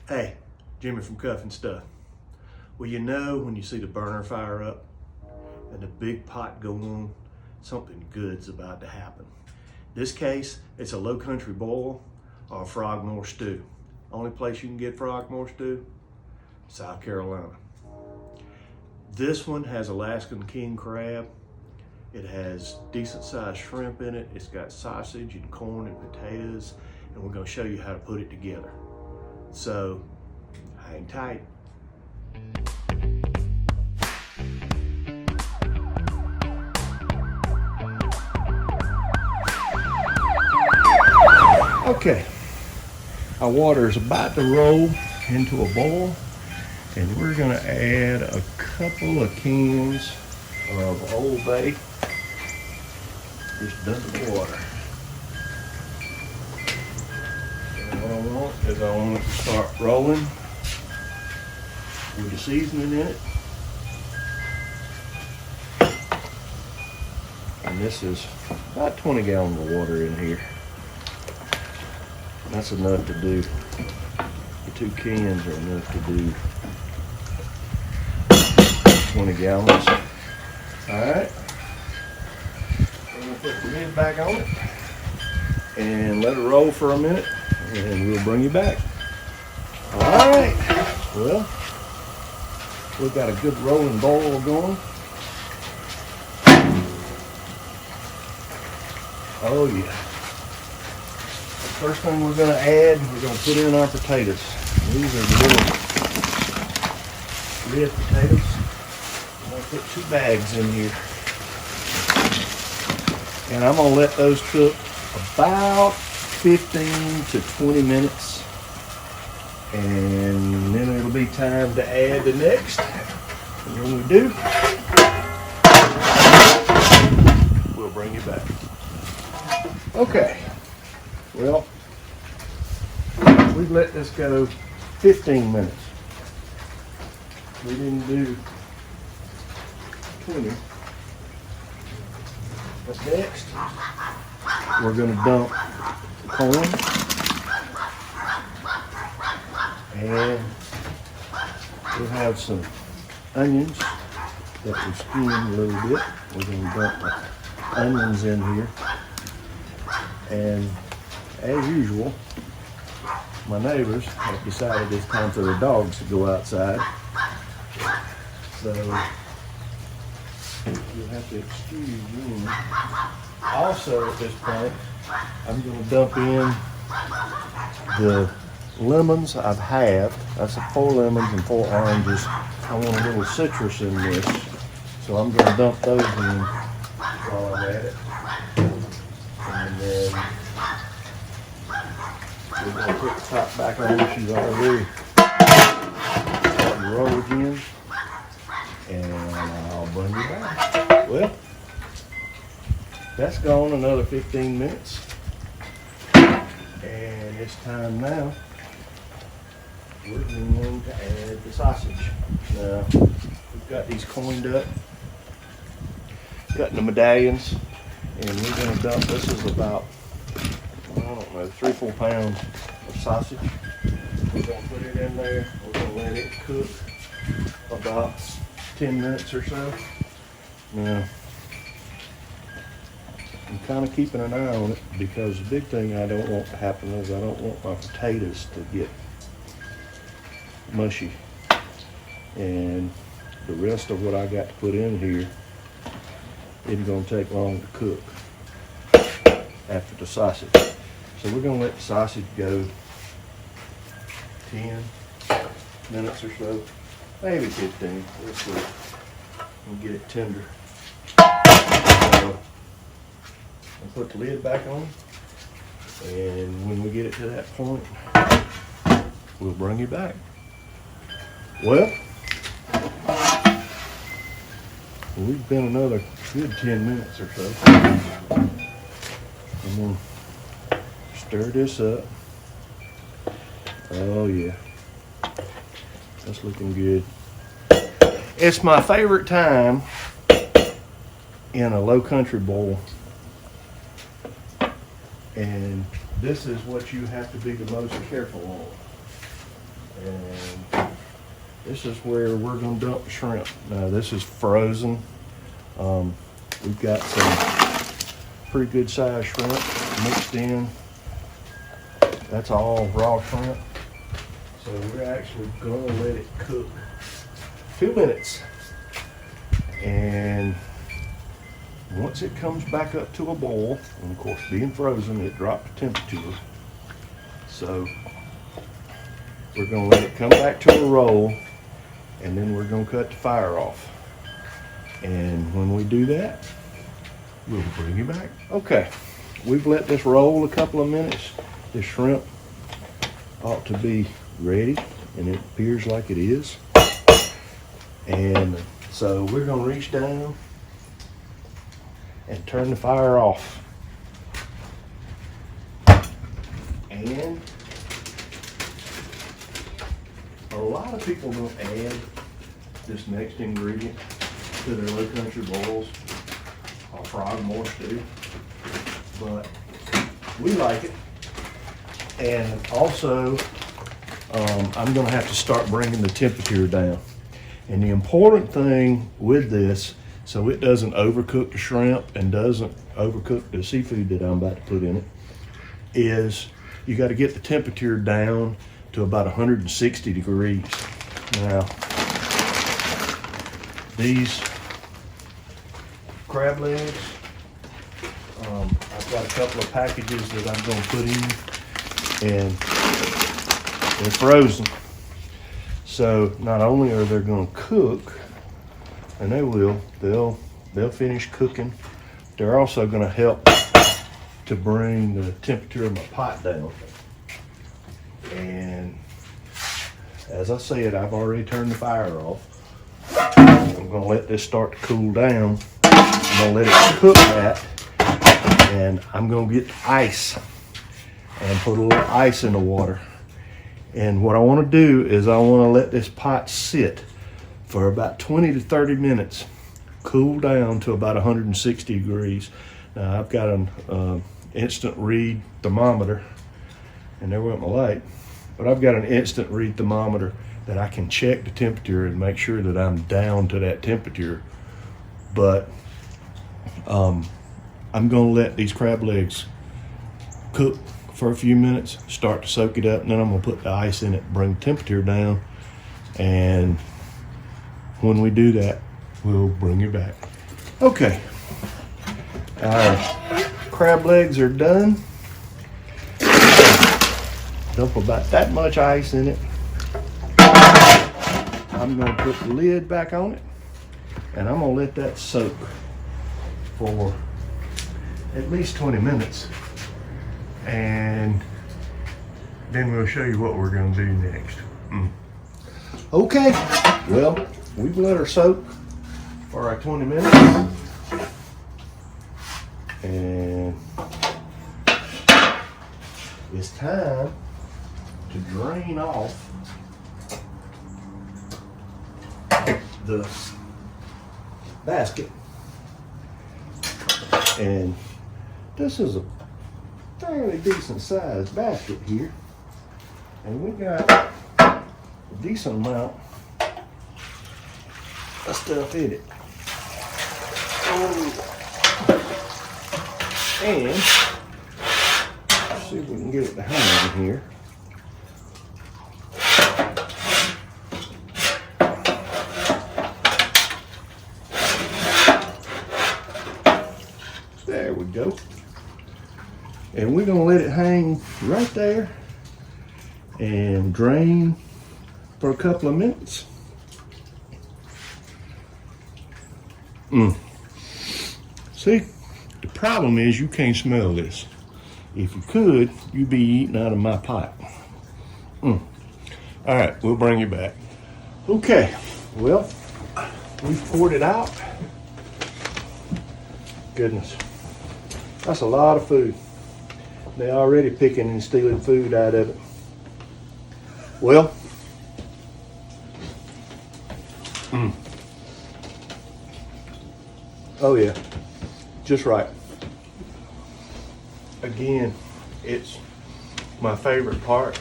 Hey, Jimmy from Cuff and Stuff. Well, you know when you see the burner fire up and the big pot go on, something good's about to happen. This case, it's a low country boil or a Frogmore stew. Only place you can get Frogmore stew, South Carolina. This one has Alaskan king crab. It has decent sized shrimp in it. It's got sausage and corn and potatoes, and we're gonna show you how to put it together. So, hang tight. Okay, our water is about to roll into a bowl, and we're gonna add a couple of cans of Old Bay. Just dump the water. And what I want is I want it to start rolling with the seasoning in it. And this is about 20 gallons of water in here. That's enough to do, the 2 cans are enough to do 20 gallons. Alright, we're going to put the lid back on it and let it roll for a minute, and we'll bring you back. Alright, well, we've got a good rolling boil going. Oh yeah. First thing we're going to add, we're going to put in our potatoes. These are the little red potatoes. I'm going to put 2 bags in here. And I'm going to let those cook about 15 to 20 minutes. And then it'll be time to add the next. And when we do, we'll bring you back. Okay. Well, we've let this go 15 minutes. We didn't do 20. What's next? We're going to dump the corn. And we'll have some onions that we steam a little bit. We're going to dump the onions in here. And as usual, my neighbors have decided it's time for their dogs to go outside. So you'll have to excuse me. Also at this point, I'm going to dump in the lemons I've halved. That's 4 lemons and 4 oranges. I want a little citrus in this, so I'm going to dump those in while I'm at it. And then we're going to put the top back on this. She's already starting to roll again. And I'll bring you back. Well, that's gone another 15 minutes. And it's time now. We're going to add the sausage. Now, we've got these coined up. Got the medallions. And we're going to dump, this is about, I don't know, 3-4 pounds of sausage. We're going to put it in there. We're going to let it cook about 10 minutes or so. Now, I'm kind of keeping an eye on it because the big thing I don't want to happen is I don't want my potatoes to get mushy. And the rest of what I got to put in here isn't going to take long to cook after the sausage. So we're going to let the sausage go 10 minutes or so, maybe 15. Let's see. And get it tender. So, I'll put the lid back on, and when we get it to that point, we'll bring you back. Well, we've been another good 10 minutes or so. I'm going to stir this up. Oh yeah, that's looking good. It's my favorite time in a low country boil. And this is what you have to be the most careful on. And this is where we're gonna dump the shrimp. Now this is frozen. We've got some pretty good sized shrimp mixed in. That's all raw shrimp. So we're actually gonna let it cook 2 minutes. And once it comes back up to a boil, and of course being frozen, it dropped the temperature. So we're gonna let it come back to a roll, and then we're gonna cut the fire off. And when we do that, we'll bring you back. Okay, we've let this roll a couple of minutes. The shrimp ought to be ready, and it appears like it is. And so we're gonna reach down and turn the fire off. And a lot of people don't add this next ingredient to their low country boils or Frogmore stew, but we like it. And also, I'm gonna have to start bringing the temperature down. And the important thing with this, so it doesn't overcook the shrimp and doesn't overcook the seafood that I'm about to put in it, is you got to get the temperature down to about 160 degrees. Now, these crab legs, I've got a couple of packages that I'm going to put in, and they're frozen. So not only are they going to cook, and they will, they'll finish cooking, they're also going to help to bring the temperature of my pot down. And as I said, I've already turned the fire off. I'm going to let this start to cool down. I'm going to let it cook that, and I'm going to get ice and put a little ice in the water. And what I want to do is I want to let this pot sit for about 20 to 30 minutes, cool down to about 160 degrees. Now I've got an instant read thermometer, and there went my light, but I've got an instant read thermometer that I can check the temperature and make sure that I'm down to that temperature. But I'm gonna let these crab legs cook for a few minutes, start to soak it up, and then I'm gonna put the ice in it, bring the temperature down, and when we do that, we'll bring you back. Okay, our crab legs are done. Dump about that much ice in it. I'm gonna put the lid back on it, and I'm gonna let that soak for at least 20 minutes. And then we'll show you what we're gonna do next. Okay, well, we've let her soak for our 20 minutes. And it's time to drain off the basket. And this is a fairly decent sized basket here, and we got a decent amount of stuff in it. And let's see if we can get it to hang in here. There we go. And we're gonna let it hang right there and drain for a couple of minutes. See, the problem is you can't smell this. If you could, you'd be eating out of my pot. All right, we'll bring you back. Okay, well, we've poured it out. Goodness, that's a lot of food. They're already picking and stealing food out of it. Well, oh yeah, just right. Again, it's my favorite part.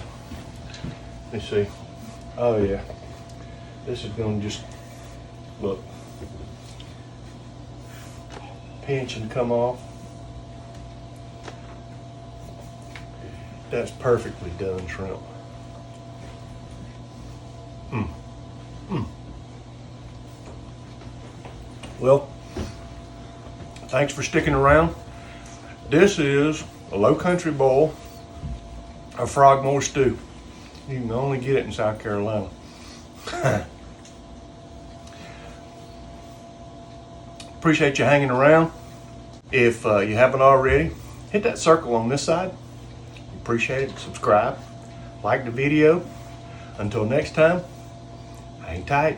Let's see. Oh yeah. This is gonna just, look, pinch and come off. That's perfectly done shrimp. Well, thanks for sticking around. This is a low country boil of Frogmore stew. You can only get it in South Carolina. Appreciate you hanging around. If you haven't already, hit that circle on this side. Appreciate it. Subscribe. Like the video. Until next time, hang tight.